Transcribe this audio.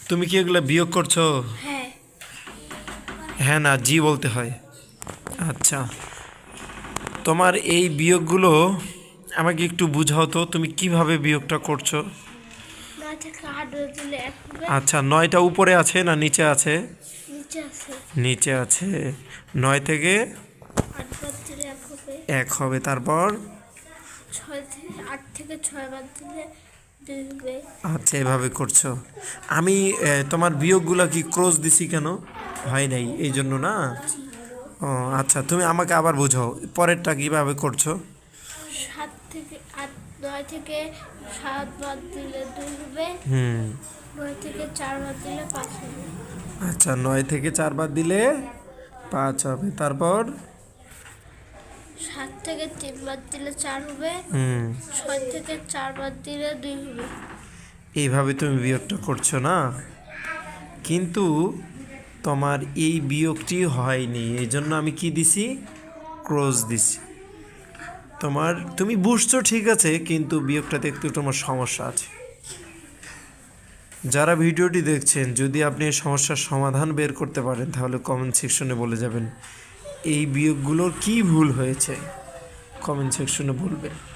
তুমি কি এগুলো বিয়োগ করছো? হ্যাঁ। হ্যাঁ না জি বলতে হয়। আচ্ছা, তোমার এই বিয়োগগুলো আমাকে একটু বুঝাও তো, তুমি কিভাবে বিয়োগটা করছো? 9 থেকে 8 বাদ দিলে 1 হবে। আচ্ছা, 9টা উপরে আছে না নিচে আছে? নিচে আছে। নিচে আছে। 9 থেকে 8 বাদ দিলে 1 হবে। 1 হবে, তারপর? 8 থেকে 6 বাদ দিলে 2 হবে। আচ্ছা, এভাবে করছো। আমি তোমার বিয়োগগুলো কি ক্রস দিছি কেন? হয় নাই এই জন্য না? ও আচ্ছা, তুমি আমাকে আবার বোঝাও পরেরটা কিভাবে করছো। 7 থেকে 8 9 থেকে 7 বাদ দিলে 2 হবে। হুম। 9 থেকে 4 বাদ দিলে 5 হবে। আচ্ছা, 9 থেকে 4 বাদ দিলে 5 হবে, তারপর? 7 থেকে 3 বাদ দিলে 4 হবে। হুম। 6 থেকে 4 বাদ দিলে 2 হবে। এইভাবে তুমি বিয়োগটা করছো না, কিন্তু তোমার এই বিয়োগটি হয়নি, এই জন্য আমি কি দিছি? ক্রস দিছি। তুমি বুঝছো ঠিক আছে, কিন্তু বিয়োগটাতে একটু তোমার সমস্যা আছে। যারা ভিডিওটি দেখছেন, যদি আপনি এই সমস্যার সমাধান বের করতে পারেন তাহলে কমেন্ট সেকশনে বলে যাবেন এই বিয়োগগুলোর কি ভুল হয়েছে, কমেন্ট সেকশনে বলবেন।